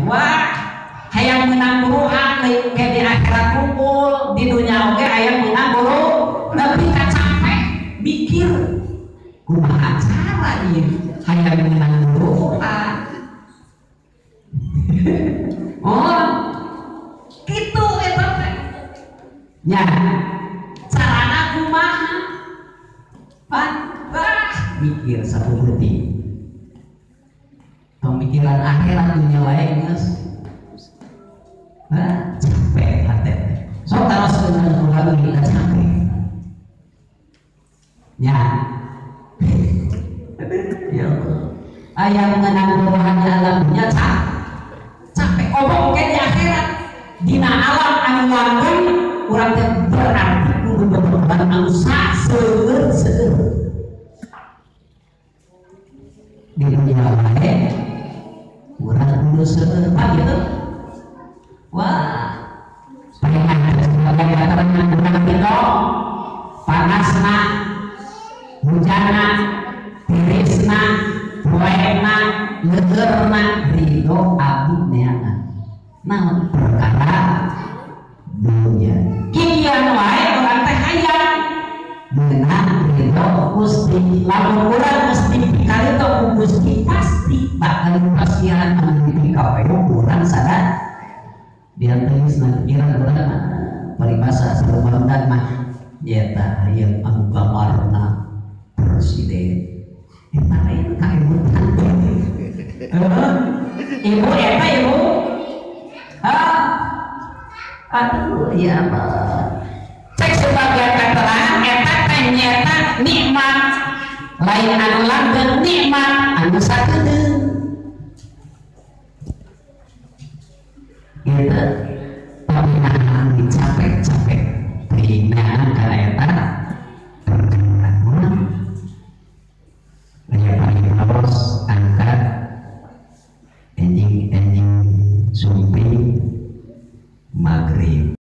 wah hayang menang buruan kayak di akhirat kumpul di dunia oke hayang menang buru lebih capek mikir kumaha cara ieu hayang menang buruan oh gitu eta teh nya carana kumaha pan mikir satu detik pemikiran akhirat dunia wae geus capek hati so terus dengan ulah kita capek ya ya ayam mengenang rohani alamnya capek obok ke di akhirat dina alam anu langgeng urang teh berarti kudu beban anu seueur di dunia wae urang kudu seueur gitu. Wah, panasna, hujanna, tirisna, poena, legerna, ridho abdi neangan. Namun perkara dunia. Kian wae orang teh hayang menang ridho Gusti. Lamun urang mesti pikarito ku Gusti pasti bakal pasiran mangeupi ka wae urang sadar. Biar tulis nanti kira berapa peribahasa sebelum Ramadan mah yeta yang anu gamarna presiden eta lain ka ibu ibu eta ibu aduh ya Allah cek sebagai keterangan eta teh nyata nikmat lain anu langgeng nikmat anu sakedeung gitu tapi nah capek-capek ringan karena eta perjalanan kayak paling harus angkat ending sumping maghrib